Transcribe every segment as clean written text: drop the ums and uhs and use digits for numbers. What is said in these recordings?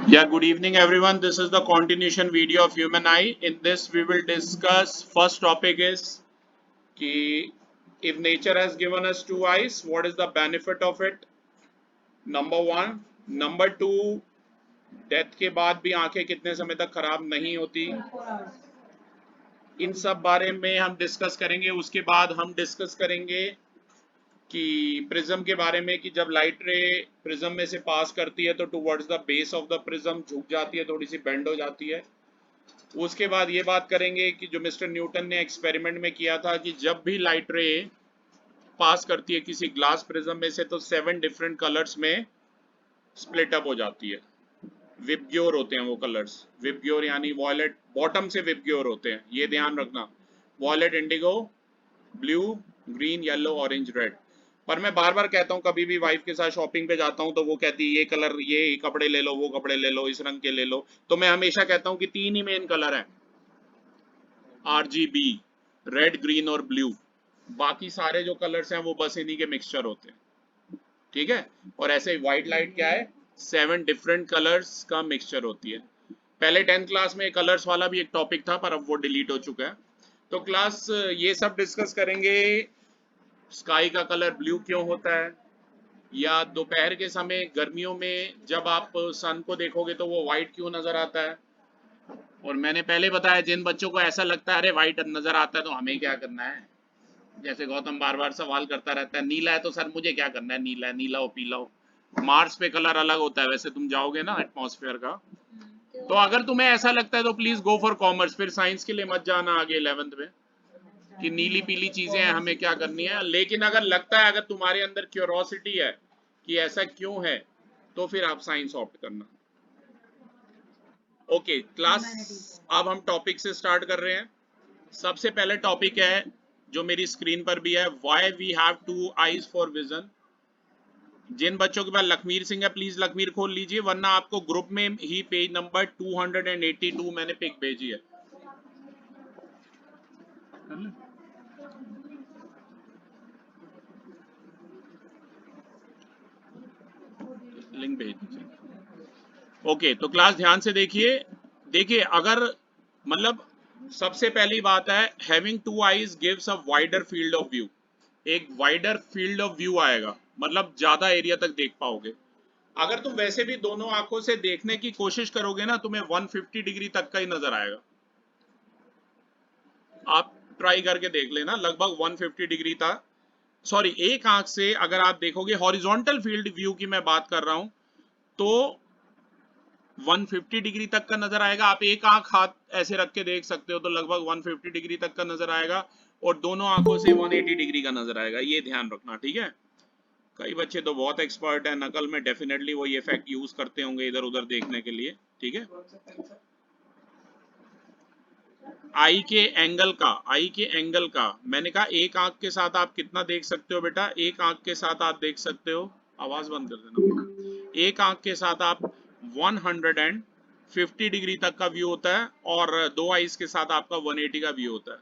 Yeah, good evening everyone. This is the continuation video of human eye. In this we will discuss first topic is कि if nature has given us two eyes, what is the benefit of it? Number one. Number two, death के बाद भी आंखें कितने समय तक खराब नहीं होती, इन सब बारे में हम डिस्कस करेंगे। उसके बाद हम डिस्कस करेंगे कि प्रिज्म के बारे में कि जब लाइट रे प्रिज्म में से पास करती है तो towards the base of the prism झुक जाती है, थोड़ी सी बेंड हो जाती है। उसके बाद ये बात करेंगे कि जो मिस्टर न्यूटन ने एक्सपेरिमेंट में किया था कि जब भी लाइट रे पास करती है किसी ग्लास प्रिज्म में से तो 7 डिफरेंट कलर्स में स्प्लिट अप हो जाती है। विबग्योर होते हैं वो कलर्स। विबग्योर यानी वॉयलेट, बॉटम से विबग्योर होते हैं, ये ध्यान रखना। Violet, indigo, blue, green, yellow, orange, red. पर मैं बार बार कहता हूँ, कभी भी वाइफ के साथ शॉपिंग पे जाता हूँ तो वो कहती है ये कलर, ये कपड़े ले लो, वो कपड़े ले लो, इस रंग के ले लो। तो मैं हमेशा कहता हूँ कि 3 ही मेन कलर है, RGB, रेड, ग्रीन और ब्लू। बाकी सारे जो कलर्स हैं वो बस इन्हीं के मिक्सचर होते हैं, ठीक है। और ऐसे व्हाइट लाइट क्या है, 7 डिफरेंट कलर्स का मिक्सचर होती है। पहले 10th क्लास में कलर्स वाला भी एक टॉपिक था पर अब वो डिलीट हो चुका है। तो क्लास ये सब डिस्कस करेंगे। स्काई का कलर ब्लू क्यों होता है, या दोपहर के समय गर्मियों में जब आप सन को देखोगे तो वो व्हाइट क्यों नजर आता है। और मैंने पहले बताया जिन बच्चों को ऐसा लगता है अरे व्हाइट नजर आता है तो हमें क्या करना है, जैसे गौतम बार बार सवाल करता रहता है नीला है तो सर मुझे क्या करना है, नीला है, नीला हो पीला हो। मार्स पे कलर अलग होता है, वैसे तुम जाओगे ना एटमॉस्फेयर का। तो अगर तुम्हें ऐसा लगता है तो प्लीज गो फॉर कॉमर्स, फिर साइंस के लिए मत जाना आगे 11th में कि नीली पीली चीजें हैं हमें क्या करनी है। लेकिन अगर लगता है, अगर तुम्हारे अंदर क्यूरोसिटी है कि ऐसा क्यों है, तो फिर आप साइंस ऑप्ट करना। ओके क्लास, अब हम टॉपिक से स्टार्ट कर रहे हैं। सबसे पहले टॉपिक है जो मेरी स्क्रीन पर भी है, why we have two eyes for vision. जिन बच्चों के पास लखमीर सिंह है प्लीज लखमीर खोल लीजिए, वरना आपको ग्रुप में ही पेज नंबर 282 मैंने पिक भेजी है। लिंक भेज दीजिए। ओके तो क्लास ध्यान से देखिए। देखिए अगर मतलब सबसे पहली बात है, having two eyes gives a wider field of view. एक वाइडर फील्ड ऑफ व्यू आएगा, मतलब ज्यादा एरिया तक देख पाओगे। अगर तुम वैसे भी दोनों आंखों से देखने की कोशिश करोगे ना, तुम्हें 150 डिग्री तक का ही नजर आएगा। आप ट्राई करके देख लेना, लगभग 150 डिग्री था। सॉरी, एक आंख से अगर आप देखोगे, हॉरिजॉन्टल फील्ड व्यू की मैं बात कर रहा हूं, तो 150 डिग्री तक का नजर आएगा। आप एक आंख हाथ ऐसे रख के देख सकते हो तो लगभग 150 डिग्री तक का नजर आएगा, और दोनों आंखों से 180 डिग्री का नजर आएगा, ये ध्यान रखना, ठीक है। कई बच्चे तो बहुत एक्सपर्ट है नकल में, डेफिनेटली वो ये फैक्ट यूज करते होंगे इधर उधर देखने के लिए, ठीक है। आई के एंगल का मैंने कहा, एक आंख के साथ आप कितना देख सकते हो बेटा, एक आंख के साथ आप देख सकते हो, आवाज बंद कर देना। एक आंख के साथ आप 150 डिग्री तक का व्यू होता है, और दो आइज के साथ आपका 180 का व्यू होता है।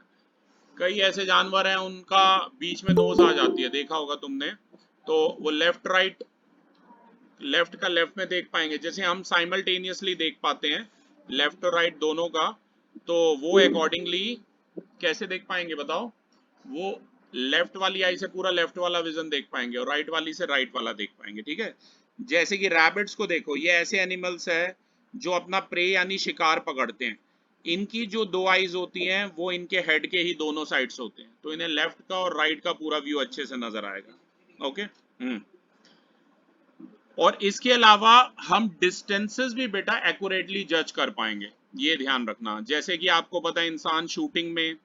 कई ऐसे जानवर हैं उनका बीच में नोज आ जाती है, देखा होगा तुमने, तो वो लेफ्ट राइट, लेफ्ट का लेफ्ट में देख पाएंगे, जैसे हम साइमल्टेनियसली देख पाते हैं लेफ्ट और राइट दोनों का, तो वो अकॉर्डिंगली कैसे देख पाएंगे बताओ। वो लेफ्ट वाली आई से पूरा लेफ्ट वाला विजन देख पाएंगे और राइट वाली से राइट वाला देख पाएंगे, ठीक है। जैसे कि रैबिट्स को देखो, ये ऐसे एनिमल्स है जो अपना प्रे यानी शिकार पकड़ते हैं। इनकी जो दो आईज होती हैं वो इनके हेड के ही दोनों साइड्स होते हैं, तो इन्हें लेफ्ट का और राइट का पूरा व्यू अच्छे से नजर आएगा। ओके। और इसके अलावा हम डिस्टेंसेस भी बेटा एक्यूरेटली जज कर पाएंगे, ये ध्यान रखना। जैसे कि आपको पता है इंसान शूटिंग में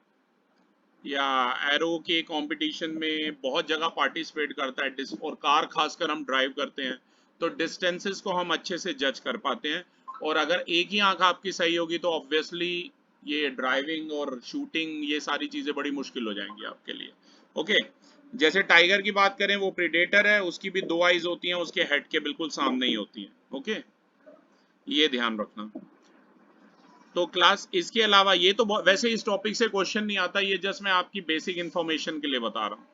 या एरो के कंपटीशन में बहुत जगह पार्टिसिपेट करता है, और कार खासकर हम ड्राइव करते हैं तो डिस्टेंसेस को हम अच्छे से जज कर पाते हैं। और अगर एक ही आंख आपकी सही होगी तो ऑब्वियसली ये ड्राइविंग और शूटिंग ये सारी चीजें बड़ी मुश्किल हो जाएंगी आपके लिए। ओके। जैसे टाइगर की बात करें, वो प्रेडेटर है, उसकी भी दो आईज होती हैं, उसके हेड के बिल्कुल सामने ही होती हैं। ओके, ये ध्यान रखना। तो क्लास इसके अलावा ये तो वैसे इस टॉपिक से क्वेश्चन नहीं आता, ये जस्ट मैं आपकी बेसिक इंफॉर्मेशन के लिए बता रहा हूँ।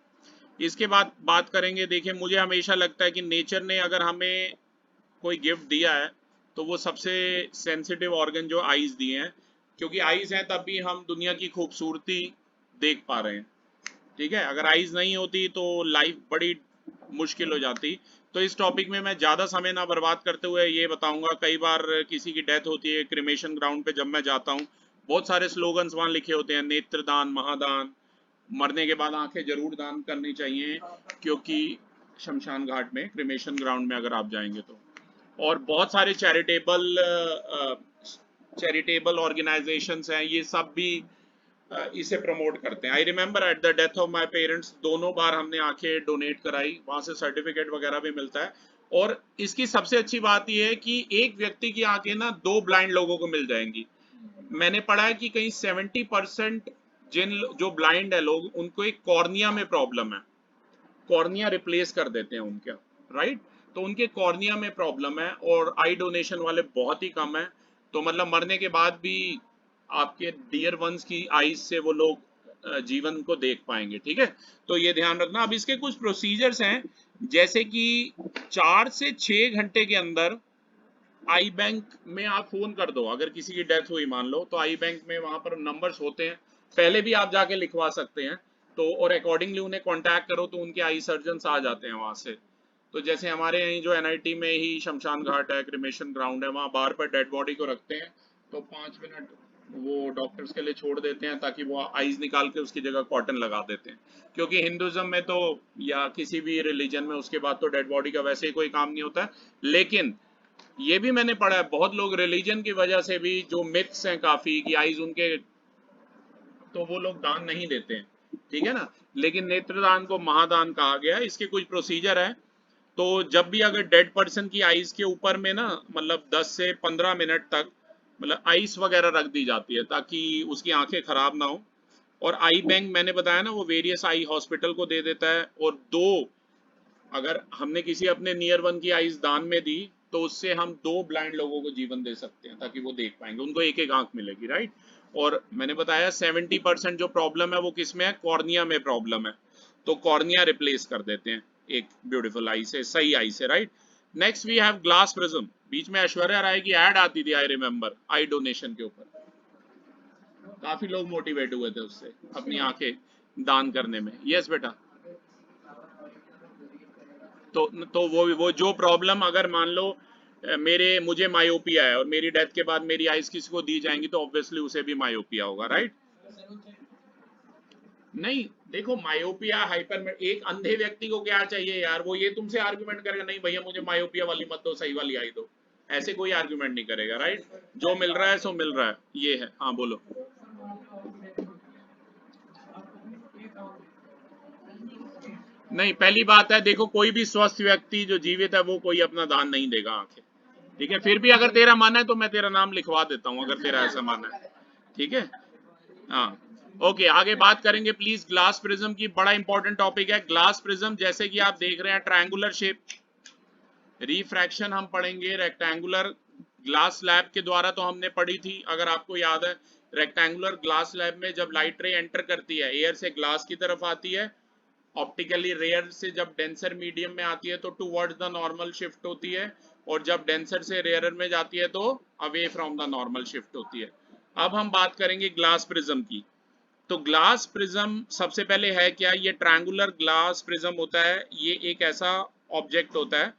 इसके बाद बात करेंगे, देखिए मुझे हमेशा लगता है कि नेचर ने अगर हमें कोई गिफ्ट दिया है तो वो सबसे सेंसिटिव ऑर्गन जो आईज दिए हैं, क्योंकि आईज हैं तब भी हम दुनिया की खूबसूरती देख पा रहे हैं। ठीक है, अगर आईज नहीं होती तो लाइफ बड़ी मुश्किल हो जाती। तो इस टॉपिक में मैं ज़्यादा समय ना बर्बाद करते हुए ये बताऊंगा, कई बार किसी की डेथ होती है क्रिमेशन ग्राउंड पे, जब मैं जाता हूँ बहुत सारे स्लोगन्स वहाँ लिखे होते हैं, नेत्रदान, महादान, मरने के बाद आंखें जरूर दान करनी चाहिए, क्योंकि शमशान घाट में, क्रिमेशन ग्राउंड में अगर आप जाएंगे तो। और बहुत सारे चैरिटेबल ऑर्गेनाइजेशंस हैं, ये सब भी इसे प्रमोट करते हैं। I remember at the death of my parents, दोनों बार हमने आंखें डोनेट कराई, वहां से सर्टिफिकेट वगैरह भी मिलता है। और इसकी सबसे अच्छी बात यह है कि एक व्यक्ति की आंखें ना 2 ब्लाइंड लोगों को मिल जाएंगी। मैंने पढ़ा है कि कहीं 70% जो ब्लाइंड है लोग, उनको एक कॉर्निया में प्रॉब्लम है, कॉर्निया रिप्लेस कर देते हैं उनका, राइट। तो उनके कॉर्निया में प्रॉब्लम है और आई डोनेशन वाले बहुत ही कम है। तो मतलब मरने के बाद भी आपके डियर वंस की आईज से वो लोग जीवन को देख पाएंगे। ठीक है, तो ये ध्यान रखना। अब इसके कुछ प्रोसीजर्स हैं, जैसे कि 4 से 6 घंटे के अंदर आई बैंक में आप फोन कर दो, अगर किसी की डेथ हुई मान लो, तो आई बैंक में वहां पर नंबर्स होते हैं, पहले भी आप जाके लिखवा सकते हैं। तो और अकॉर्डिंगली उन्हें कांटेक्ट करो तो उनके आई सर्जन्स आ जाते हैं वहां से। तो जैसे हमारे यहीं जो एनआईटी में ही शमशान घाट है, क्रिमेशन ग्राउंड है, वहाँ बार पर डेड बॉडी को रखते हैं, तो 5 मिनट वो डॉक्टर्स के लिए छोड़ देते हैं, ताकि वो आईज निकाल के उसकी जगह कॉटन लगा देते हैं। क्योंकि हिंदुज्म में तो या किसी भी रिलीजन में उसके बाद तो डेड बॉडी का वैसे ही कोई काम नहीं होता है। लेकिन ये भी मैंने पढ़ा है, बहुत लोग रिलीजन की वजह से भी, जो मिथ्स हैं काफी कि आईज उनके, तो वो लोग दान नहीं देते हैं। ठीक है ना, लेकिन नेत्रदान को महादान कहा गया है। इसके कुछ प्रोसीजर है। तो जब भी अगर डेड पर्सन की आईज के ऊपर में ना, मतलब 10 से 15 मिनट तक मतलब आइस वगैरह रख दी जाती है, ताकि उसकी आंखें खराब ना हो। और आई बैंक मैंने बताया ना, वो वेरियस आई हॉस्पिटल को दे देता है। और दो, अगर हमने किसी अपने नियर वन की आइज दान में दी, तो उससे हम 2 ब्लाइंड लोगों को जीवन दे सकते हैं, ताकि वो देख पाएंगे, उनको एक एक आंख मिलेगी, राइट। और मैंने बताया 70% जो प्रॉब्लम है वो किसमें है, कॉर्निया में प्रॉब्लम है। तो कॉर्निया रिप्लेस कर देते हैं एक ब्यूटीफुल आई से, सही आई से, right. Next we have glass prism. बीच में ऐश्वर्या राय की एड आती थी, आई रिमेंबर, आई डोनेशन के ऊपर, काफी लोग मोटिवेट हुए थे उससे अपनी आंखें दान करने में। यस बेटा। तो वो जो प्रॉब्लम, अगर मान लो मुझे मायोपिया है और मेरी डेथ के बाद मेरी आइज किसी को दी जाएंगी, तो ऑब्वियसली उसे भी मायोपिया होगा, राइट। नहीं, देखो मायोपिया हाइपर में एक अंधे व्यक्ति को क्या चाहिए यार, वो ये तुमसे आर्गुमेंट करेगा, नहीं भैया मुझे मायोपिया वाली मत दो, सही वाली आई दो। ऐसे कोई आर्गुमेंट नहीं करेगा, राइट। जो मिल रहा है सो मिल रहा है, ये है। हाँ बोलो। नहीं, पहली बात है, देखो कोई भी स्वस्थ व्यक्ति जो जीवित है वो कोई अपना दान नहीं देगा आंखें। ठीक है, फिर भी अगर तेरा मन है तो मैं तेरा नाम लिखवा देता हूँ, अगर तेरा ऐसा मन है। ठीक है, हाँ। ओके, आगे बात करेंगे प्लीज ग्लास प्रिज्म की। बड़ा इंपॉर्टेंट टॉपिक है ग्लास प्रिज्म। जैसे कि आप देख रहे हैं ट्रायंगुलर शेप, रिफ्रैक्शन हम पढ़ेंगे रेक्टेंगुलर ग्लास स्लैब के द्वारा, तो हमने पढ़ी थी अगर आपको याद है। रेक्टेंगुलर ग्लास स्लैब में जब लाइट रे एंटर करती है, एयर से ग्लास की तरफ आती है, ऑप्टिकली रेयर से जब डेंसर मीडियम में आती है तो टुवर्ड्स द नॉर्मल शिफ्ट होती है, और जब डेंसर से रेयर में जाती है तो away from the normal shift होती है। अब हम बात करेंगे ग्लास प्रिज्म की। तो ग्लास प्रिज्म सबसे पहले है क्या, ये ट्रायंगुलर ग्लास प्रिज्म होता है, ये एक ऐसा ऑब्जेक्ट होता है,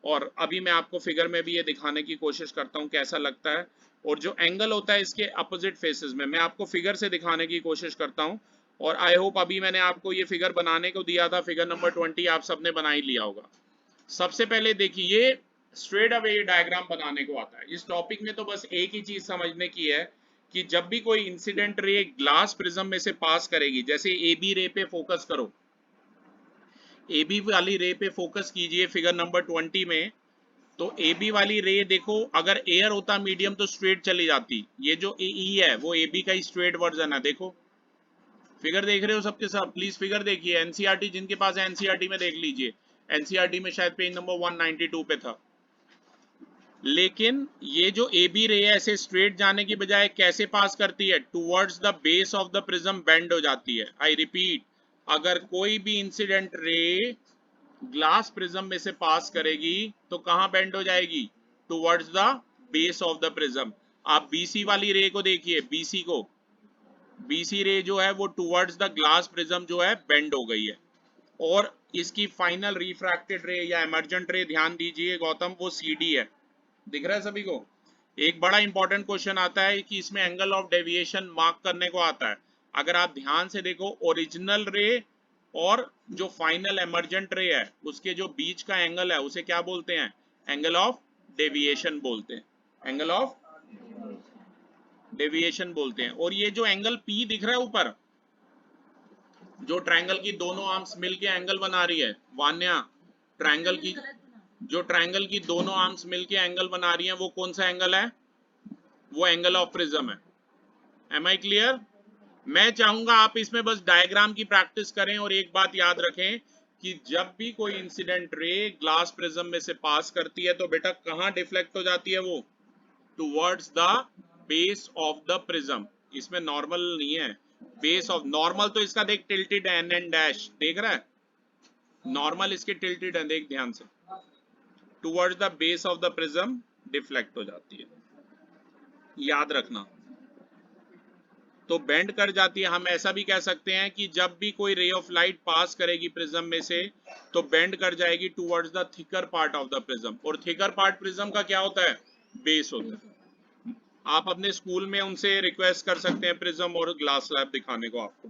और अभी मैं आपको फिगर में भी ये दिखाने की कोशिश करता हूँ कैसा लगता है। और जो एंगल होता है इसके अपोजिट फेसेस में, मैं आपको फिगर से दिखाने की कोशिश करता हूँ। और आई होप अभी मैंने आपको ये फिगर बनाने को दिया था, फिगर नंबर 20 आप सबने बना ही लिया होगा। सबसे पहले देखिए, ये स्ट्रेट अवे ये डायग्राम बनाने को आता है। इस टॉपिक में तो बस एक ही चीज समझने की है कि जब भी कोई इंसिडेंट रे ग्लास प्रिज्म में से पास करेगी, जैसे ए बी रे पे फोकस करो, ए बी वाली रे पे फोकस कीजिए फिगर नंबर 20 में। तो ए बी वाली रे देखो, अगर एयर होता मीडियम तो स्ट्रेट चली जाती, ये जो ए ई है वो ए बी का ही स्ट्रेट वर्जन है। देखो फिगर देख रहे हो सबके सब, प्लीज फिगर देखिए। एनसीईआरटी जिनके पास है एनसीईआरटी में देख लीजिए, एनसीईआरटी में शायद पेज नंबर 192 पे था। लेकिन ये जो ए बी रे है ऐसे स्ट्रेट जाने की बजाय कैसे पास करती है, towards the base of the prism bend हो जाती है। आई रिपीट, अगर कोई भी इंसिडेंट रे ग्लास प्रिज्म में से पास करेगी तो कहां बेंड हो जाएगी, towards the base of the prism. आप बीसी वाली रे को देखिए, बीसी को, बीसी रे जो है वो टुवर्ड्स द ग्लास प्रिज्म जो है बेंड हो गई है, और इसकी फाइनल रिफ्रैक्टेड रे या इमर्जेंट रे ध्यान दीजिए गौतम, वो सीडी है। दिख रहा है सभी को? एक बड़ा इंपॉर्टेंट क्वेश्चन आता है कि इसमें एंगल ऑफ डेविएशन मार्क करने को आता है। अगर आप ध्यान से देखो, ओरिजिनल रे और जो फाइनल इमर्जेंट रे है उसके जो बीच का एंगल है उसे क्या बोलते हैं? एंगल ऑफ डेविएशन बोलते हैं, एंगल ऑफ डेविएशन बोलते हैं। और ये जो एंगल पी दिख रहा है ऊपर, जो ट्रायंगल की दोनों आर्म्स मिलके एंगल बना रही है, वान्या, ट्रायंगल की जो ट्रायंगल की दोनों आर्म्स मिलके एंगल बना रही है, वो कौन सा एंगल है? वो एंगल ऑफ प्रिज्म है। Am I clear? मैं चाहूंगा आप इसमें बस डायग्राम की प्रैक्टिस करें, और एक बात याद रखें कि जब भी कोई इंसिडेंट रे ग्लास प्रिज्म में से पास करती है तो बेटा कहां डिफ्लेक्ट हो जाती है? वो towards the base of the prism. इसमें नॉर्मल नहीं है, बेस ऑफ, नॉर्मल तो इसका देख टिल्टेड है, एन डैश देख रहा है, नॉर्मल इसके टिल्टेड है, देख ध्यान से, towards the base of the prism deflect हो जाती है, याद रखना। तो बेंड कर जाती है। हम ऐसा भी कह सकते हैं कि जब भी कोई रे ऑफ लाइट पास करेगी प्रिज्म में से तो बेंड कर जाएगी towards the thicker part of the prism, और थिकर पार्ट प्रिज्म का क्या होता है? बेस होता है। आप अपने स्कूल में उनसे रिक्वेस्ट कर सकते हैं प्रिज्म और ग्लास स्लैब दिखाने को आपको।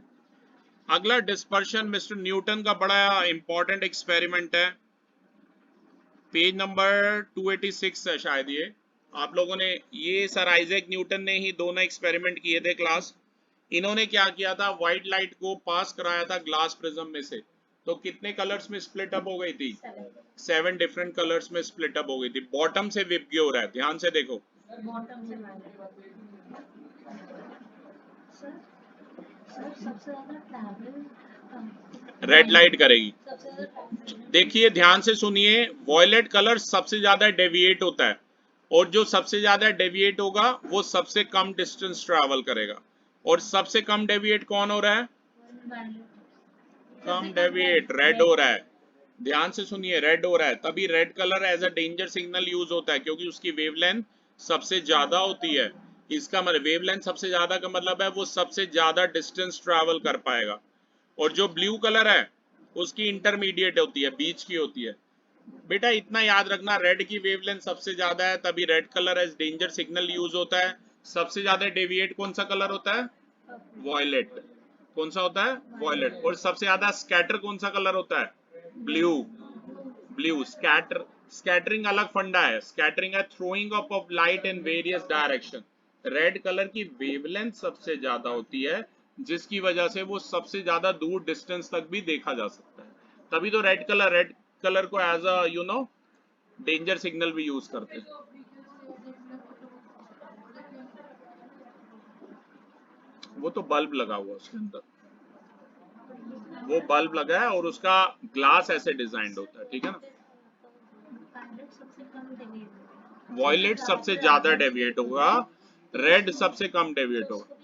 अगला डिस्पर्शन, मिस्टर न्यूटन का बड़ा इंपॉर्टेंट एक्सपेरिमेंट है, पेज नंबर 286 है शायद ये। आप लोगों ने, ये सर आइजैक न्यूटन ने ही दोनों एक्सपेरिमेंट किए थे क्लास। इन्होंने क्या किया था, व्हाइट लाइट को पास कराया था ग्लास प्रिज्म में से, तो कितने कलर्स में स्प्लिट अप हो गई थी? 7 डिफरेंट कलर्स में स्प्लिट अप हो गई थी। बॉटम से विबग्योर है, ध्यान से देखो, बॉटम से सर सबसे ज्यादा ट्रैवल रेड लाइट करेगी। देखिए ध्यान से सुनिए, वॉयलेट कलर सबसे ज्यादा डेविएट होता है, और जो सबसे ज्यादा डेविएट होगा वो सबसे कम डिस्टेंस ट्रैवल करेगा। और सबसे कम डेविएट कौन हो रहा है? कम डेविएट रेड हो रहा है। ध्यान से सुनिए, रेड हो रहा है, तभी red colour as a danger signal use होता है, क्योंकि उसकी वेवलेंथ सबसे ज्यादा होती है। इसका मतलब वेवलेंथ सबसे ज्यादा का मतलब है वो सबसे ज्यादा डिस्टेंस ट्रैवल कर पाएगा। और जो ब्लू कलर है उसकी इंटरमीडिएट होती है, बीच की होती है। बेटा इतना याद रखना, रेड की वेवलेंथ सबसे ज्यादा है, तभी red colour as danger signal use होता है। सबसे ज्यादा डेविएट कौन सा कलर होता है? वॉयलेट। कौन सा होता है? वॉयलेट। और सबसे ज्यादा स्कैटर कौन सा कलर होता है? ब्लू। ब्लू स्कैटर, स्कैटरिंग अलग फंडा है, स्कैटरिंग है throwing up of light in various direction. Red colour की वेवलेंथ सबसे ज्यादा होती है, जिसकी वजह से वो सबसे ज्यादा दूर डिस्टेंस तक भी देखा जा सकता है, तभी तो रेड कलर को एज अ डेंजर सिग्नल भी यूज करते हैं। वो तो बल्ब लगा हुआ उसके अंदर, वो बल्ब लगा है और उसका ग्लास ऐसे डिजाइन होता है, ठीक है ना। वॉयलेट सबसे ज्यादा डेविएट होगा, रेड सबसे कम डेविएट होगा।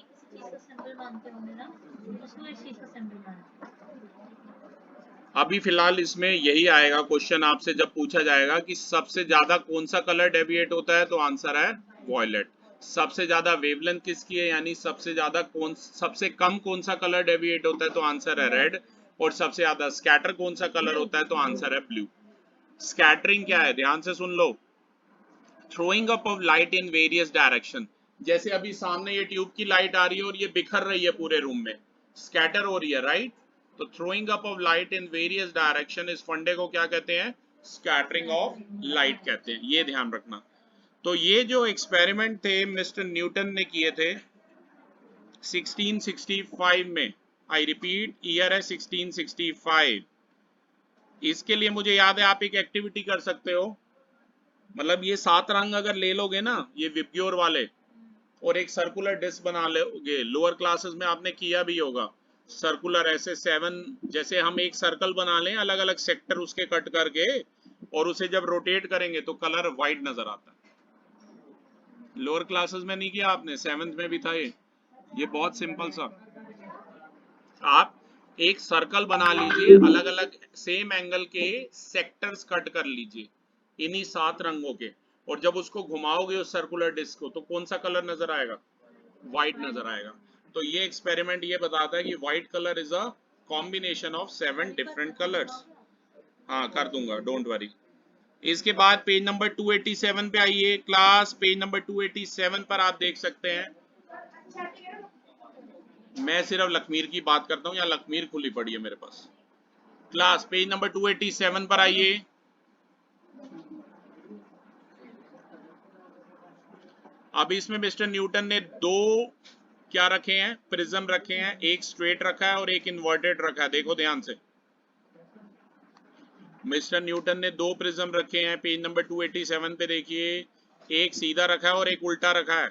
अभी फिलहाल इसमें यही आएगा क्वेश्चन आपसे, जब पूछा जाएगा कि सबसे ज्यादा कौन सा कलर डेविएट होता है, तो आंसर है वॉयलेट। सबसे ज्यादा वेवलेंथ किसकी है, यानी सबसे ज्यादा सबसे कम कौन सा कलर डेविएट होता है, तो आंसर है रेड। और सबसे ज्यादा स्कैटर कौन सा कलर होता है, तो आंसर है ब्लू। स्कैटरिंग क्या है, ध्यान से सुन लो, throwing up of light in various direction. जैसे अभी सामने ये ट्यूब की लाइट आ रही है और ये बिखर रही है पूरे रूम में, स्कैटर हो रही है, राइट। तो throwing up of light in various direction, इस फंडे को क्या कहते हैं? स्कैटरिंग ऑफ लाइट कहते हैं, ये ध्यान रखना। तो ये जो एक्सपेरिमेंट थे मिस्टर न्यूटन ने किए थे 1665 में, आई रिपीट ईयर है 1665। इसके लिए मुझे याद है आप एक एक्टिविटी कर सकते हो, मतलब ये 7 रंग अगर ले लोगे ना, ये विबग्योर वाले, और एक सर्कुलर डिस्क बना लोगे, लोअर क्लासेस में आपने किया भी होगा, सर्कुलर ऐसे 7, जैसे हम एक सर्कल बना लें, अलग अलग सेक्टर उसके कट करके, और उसे जब रोटेट करेंगे तो कलर व्हाइट नजर आता है। लोअर क्लासेस में नहीं किया आपने, 7th में भी था ये बहुत सिंपल सा। आप एक सर्कल बना लीजिए, अलग अलग सेम एंगल के सेक्टर्स कट कर लीजिए इन्हीं 7 रंगों के, और जब उसको घुमाओगे उस सर्कुलर डिस्क को तो कौन सा कलर नजर आएगा? व्हाइट नजर आएगा। तो ये एक्सपेरिमेंट ये बताता है कि white colour is a combination of 7 different colours. हाँ कर दूंगा, डोंट वरी। इसके बाद पेज नंबर 287 पे आइए क्लास। पेज नंबर 287 पर आप देख सकते हैं, मैं सिर्फ लकमीर की बात करता हूँ, या लकमीर खुली पड़ी है मेरे पास। क्लास पेज नंबर 287 पर आइए। अब इसमें मिस्टर न्यूटन ने दो क्या रखे हैं? प्रिज्म रखे हैं। एक स्ट्रेट रखा है और एक इन्वर्टेड रखा है। देखो ध्यान से, मिस्टर न्यूटन ने दो प्रिज्म रखे हैं। पेज नंबर 287 पे देखिए, एक सीधा रखा है और एक उल्टा रखा है,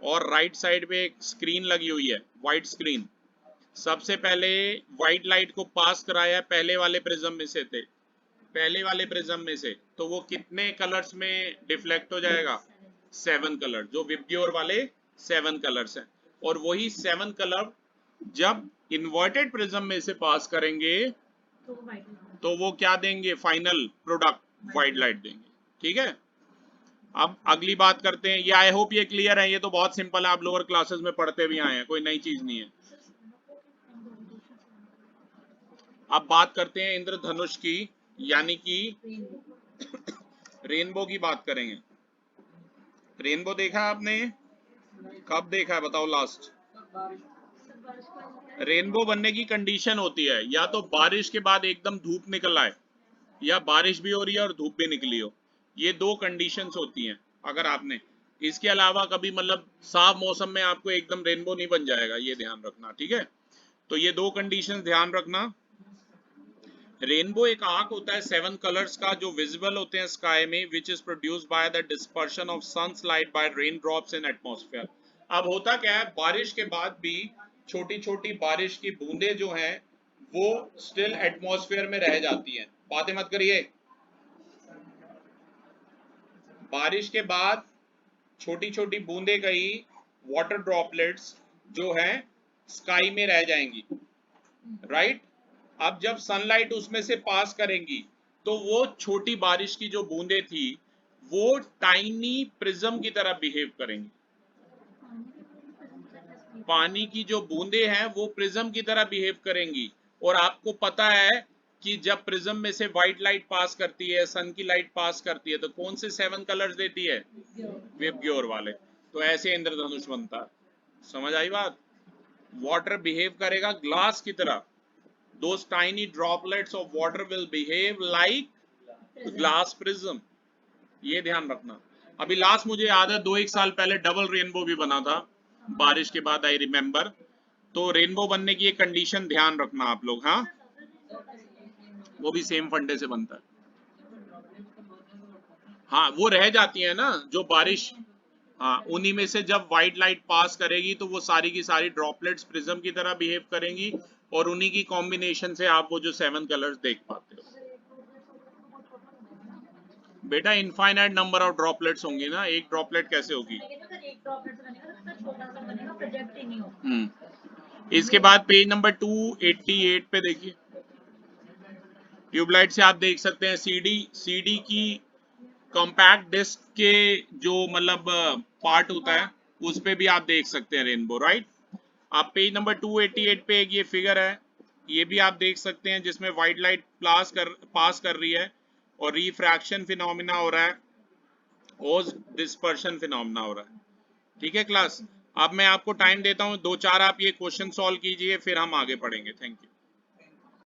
और राइट साइड पे एक स्क्रीन लगी हुई है, व्हाइट स्क्रीन। सबसे पहले व्हाइट लाइट को पास कराया पहले वाले प्रिज्म में से थे, पहले वाले प्रिज्म में से, तो वो कितने कलर्स में डिफ्लेक्ट हो जाएगा? 7 कलर, जो विबग्योर वाले 7 कलर्स हैं। और वही 7 कलर जब इन्वर्टेड प्रिज्म में से पास करेंगे तो वो क्या देंगे? फाइनल प्रोडक्ट व्हाइट लाइट देंगे। ठीक है, अब अगली बात करते हैं। ये आई होप ये क्लियर है, ये तो बहुत सिंपल है, आप लोअर क्लासेस में पढ़ते भी आए हैं, कोई नई चीज नहीं है। अब बात करते हैं इंद्रधनुष की, यानी कि रेनबो की बात करेंगे। रेनबो देखा आपने? कब देखा है बताओ लास्ट? रेनबो बनने की कंडीशन होती है या तो बारिश के बाद एकदम धूप निकल आए, या बारिश भी हो रही है और धूप भी निकली हो। ये दो कंडीशंस होती हैं। अगर आपने इसके अलावा कभी मतलब साफ मौसम में आपको एकदम रेनबो नहीं बन जाएगा, ये ध्यान रखना। ठीक है, तो ये दो कंडीशंस ध्यान रखना। रेनबो एक आर्क होता है 7 कलर्स का जो विजिबल होते हैं स्काई में, which is produced by the dispersion of sun's light by raindrops in atmosphere. अब होता क्या है, बारिश के बाद भी छोटी छोटी बारिश की बूंदें जो हैं वो स्टिल एटमॉस्फेयर में रह जाती हैं। बातें मत करिए। बारिश के बाद छोटी छोटी बूंदें कहीं वाटर ड्रॉपलेट्स जो हैं स्काई में रह जाएंगी, राइट? अब जब सनलाइट उसमें से पास करेंगी तो वो छोटी बारिश की जो बूंदें थी वो टाइनी प्रिज्म की तरह बिहेव करेंगी। पानी की जो बूंदें हैं वो प्रिज्म की तरह बिहेव करेंगी। और आपको पता है कि जब प्रिज्म में से व्हाइट लाइट पास करती है, सन की लाइट पास करती है, तो कौन से 7 कलर्स देती है? विबग्योर वाले। तो ऐसे इंद्रधनुष बनता है। समझ आई बात? वाटर बिहेव करेगा ग्लास की तरह। Those tiny droplets of water will behave like glass prism। ये ध्यान रखना। अभी लास्ट मुझे याद है 2-1 साल पहले डबल रेनबो भी बना था बारिश के बाद, आई रिमेम्बर। तो रेनबो बनने की एक कंडीशन ध्यान रखना आप लोग। हाँ, वो भी सेम फंडे से बनता है। हाँ, वो रह जाती है ना जो बारिश, हाँ, उन्हीं में से जब व्हाइट लाइट पास करेगी तो वो सारी की सारी ड्रॉपलेट्स प्रिज्म की तरह बिहेव करेंगी, और उन्हीं की कॉम्बिनेशन से आप वो जो 7 कलर्स देख पाते हो। बेटा इनफाइनाइट नंबर ऑफ ड्रॉपलेट्स होंगी ना, एक ड्रॉपलेट कैसे होगी? इसके बाद पेज नंबर 288 पे देखिए, ट्यूबलाइट से आप देख सकते हैं सीडी की कॉम्पैक्ट डिस्क के जो मतलब पार्ट होता है उस पे भी आप देख सकते हैं रेनबो, राइट? आप पेज नंबर 288 पे एक ये फिगर है, ये भी आप देख सकते हैं जिसमें व्हाइट लाइट पास कर रही है और रिफ्रैक्शन फिनोमिना हो रहा है और डिस्पर्शन फिनोमिना हो रहा है। ठीक है क्लास, अब मैं आपको टाइम देता हूँ 2-4 आप ये क्वेश्चन सॉल्व कीजिए, फिर हम आगे पढ़ेंगे। Thank you.